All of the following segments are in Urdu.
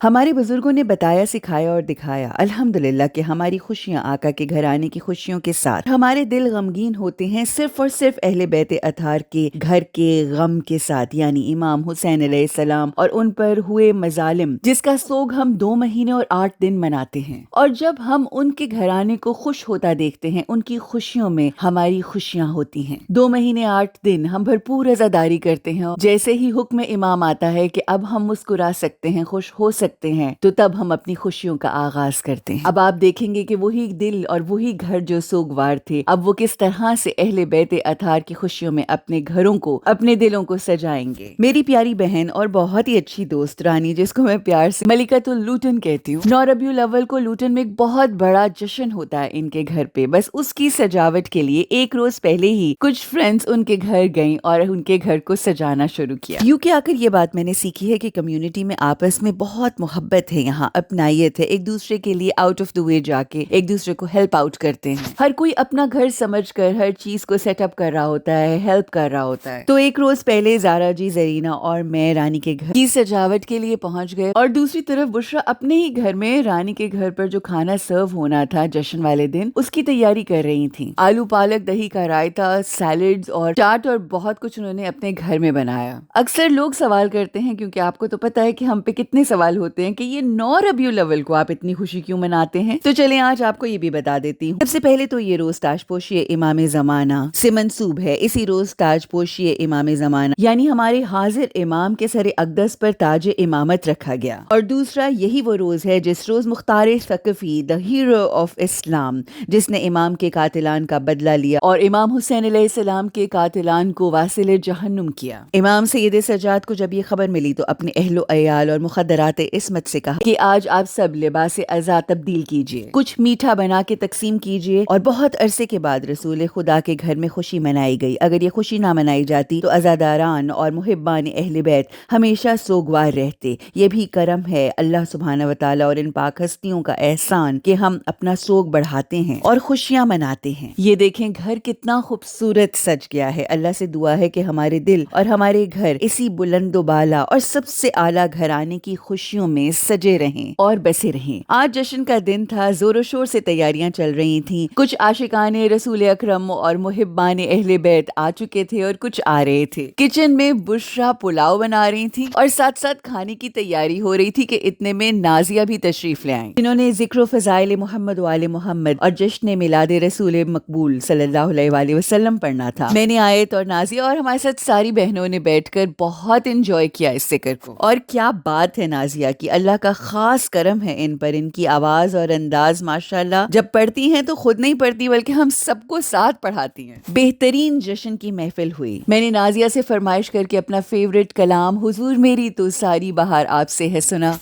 ہمارے بزرگوں نے بتایا، سکھایا اور دکھایا الحمدللہ کہ ہماری خوشیاں آقا کے گھر آنے کی خوشیوں کے ساتھ ہمارے دل غمگین ہوتے ہیں صرف اور صرف اہل بیت اطہار کے گھر کے غم کے ساتھ، یعنی امام حسین علیہ السلام اور ان پر ہوئے مظالم، جس کا سوگ ہم 2 مہینے اور 8 دن مناتے ہیں۔ اور جب ہم ان کے گھرانے کو خوش ہوتا دیکھتے ہیں، ان کی خوشیوں میں ہماری خوشیاں ہوتی ہیں۔ 2 مہینے 8 دن ہم بھرپور عزاداری کرتے ہیں، جیسے ہی حکم امام آتا ہے کہ اب ہم مسکرا سکتے ہیں، خوش ہو سکتے ہیں، تو تب ہم اپنی خوشیوں کا آغاز کرتے ہیں۔ اب آپ دیکھیں گے کہ وہی دل اور وہی گھر جو سوگوار تھے، اب وہ کس طرح سے اہل بیت اطہار کی خوشیوں میں اپنے گھروں کو، اپنے دلوں کو سجائیں گے۔ میری پیاری بہن اور بہت ہی اچھی دوست رانی، جس کو میں پیار سے ملکۃ اللوٹن کہتی ہوں، 9 ربیع الاول کو لوٹن میں ایک بہت بڑا جشن ہوتا ہے ان کے گھر پہ۔ بس اس کی سجاوٹ کے لیے ایک روز پہلے ہی کچھ فرینڈز ان کے گھر گئیں اور ان کے گھر کو سجانا شروع کیا۔ یوں کہ آ کر یہ بات میں نے سیکھی ہے کہ کمیونٹی میں آپس میں بہت محبت ہے، یہاں اپنائیت ہے، ایک دوسرے کے لیے آؤٹ آف دا وے جا کے ایک دوسرے کو ہیلپ آؤٹ کرتے ہیں۔ ہر کوئی اپنا گھر سمجھ کر ہر چیز کو سیٹ اپ کر رہا ہوتا ہے، ہیلپ کر رہا ہوتا ہے۔ تو ایک روز پہلے زارا جی، زرینہ اور میں رانی کے گھر کی سجاوٹ کے لیے پہنچ گئے، اور دوسری طرف بشرا اپنے ہی گھر میں رانی کے گھر پر جو کھانا سرو ہونا تھا جشن والے دن، اس کی تیاری کر رہی تھیں۔ آلو پالک دہی کا رائتا، سیلڈز اور چاٹ اور بہت کچھ انہوں نے اپنے گھر میں بنایا۔ اکثر لوگ سوال کرتے ہیں، کیونکہ آپ کو تو پتا ہے کہ ہم پہ کتنے سوال ہوتے ہیں، کہ یہ 9 ربیع الاول کو آپ اتنی خوشی کیوں مناتے ہیں؟ تو چلیں آج آپ کو یہ بھی بتا دیتی ہوں۔ سب سے پہلے تو یہ روز تاج پوشی امام زمانہ سے منسوب ہے۔ اسی روز تاج پوشی امام زمانہ یعنی ہمارے حاضر امام کے سر اقدس پر تاج امامت رکھا گیا۔ اور دوسرا یہی وہ روز ہے جس روز مختار ثقفی، دا ہیرو آف اسلام، جس نے امام کے قاتلان کا بدلہ لیا اور امام حسین علیہ السلام کے قاتلان کو واصل جہنم کیا۔ امام سید سجاد کو جب یہ خبر ملی تو اپنے اہل و عیال اور مخدرات عصمت سے کہا کہ آج آپ سب لباس عزا تبدیل کیجئے، کچھ میٹھا بنا کے تقسیم کیجئے، اور بہت عرصے کے بعد رسول خدا کے گھر میں خوشی منائی گئی۔ اگر یہ خوشی نہ منائی جاتی تو عزاداران اور محبان اہل بیت ہمیشہ سوگوار رہتے۔ یہ بھی کرم ہے اللہ سبحانہ وتعالی اور ان پاک ہستیوں کا احسان کہ ہم اپنا سوگ بڑھاتے ہیں اور خوشیاں مناتے ہیں۔ یہ دیکھیں گھر کتنا خوبصورت سج گیا ہے۔ اللہ سے دعا ہے کہ ہمارے دل اور ہمارے گھر اسی بلند و بالا اور سب سے اعلیٰ گھرانے کی خوشیوں میں سجے رہیں اور بسے رہیں۔ آج جشن کا دن تھا، زور و شور سے تیاریاں چل رہی تھیں۔ کچھ عاشقان رسول اکرم اور محبان اہل بیت آ چکے تھے اور کچھ آ رہے تھے۔ کچن میں بشرا پلاؤ بنا رہی تھی اور ساتھ ساتھ کھانے کی تیاری ہو رہی تھی کہ اتنے میں نازیہ بھی تشریف لے آئیں، جنہوں نے ذکر و فضائل محمد و آل محمد اور جشن میلاد رسول مقبول صلی اللہ علیہ وآلہ وسلم پڑھنا تھا۔ میں نے آیت اور نازیہ اور ہمارے ساتھ ساری بہنوں نے بیٹھ کر بہت انجوائے کیا اس ذکر کو۔ اور کیا بات ہے نازیہ کی، اللہ کا خاص کرم ہے ان پر، ان کی آواز اور انداز ماشاءاللہ، جب پڑھتی ہیں تو خود نہیں پڑھتی بلکہ ہم سب کو ساتھ پڑھاتی ہیں۔ بہترین جشن کی محفل ہوئی۔ میں نے نازیہ سے فرمائش کر کے اپنا فیورٹ کلام حضور میری تو ساری بہار آپ سے ہے سنا۔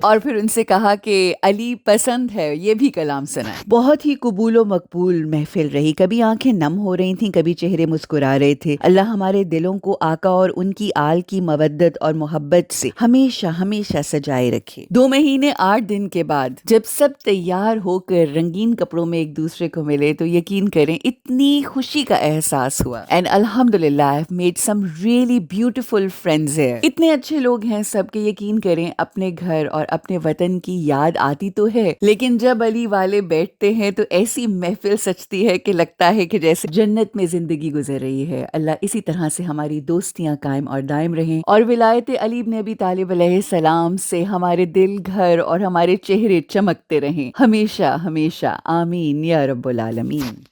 اور پھر ان سے کہا کہ علی پسند ہے، یہ بھی کلام سنائیں۔ بہت ہی قبول و مقبول محفل رہی، کبھی آنکھیں نم ہو رہی تھیں، کبھی چہرے مسکرا رہے تھے۔ اللہ ہمارے دلوں کو آقا اور ان کی آل کی مودت اور محبت سے ہمیشہ ہمیشہ سجائے رکھے۔ 2 مہینے 8 دن کے بعد جب سب تیار ہو کر رنگین کپڑوں میں ایک دوسرے کو ملے تو یقین کریں اتنی خوشی کا احساس ہوا۔ اینڈ الحمدللہ I have made some really beautiful friends here۔ اتنے اچھے لوگ ہیں سب کے، یقین کریں اپنے گھر اور اپنے وطن کی یاد آتی تو ہے، لیکن جب علی والے بیٹھتے ہیں تو ایسی محفل سجتی ہے کہ لگتا ہے کہ جیسے جنت میں زندگی گزر رہی ہے۔ اللہ اسی طرح سے ہماری دوستیاں قائم اور دائم رہیں، اور ولایت علی بن ابی طالب علیہ السلام سے ہمارے دل، گھر اور ہمارے چہرے چمکتے رہیں ہمیشہ ہمیشہ، آمین یا رب العالمین۔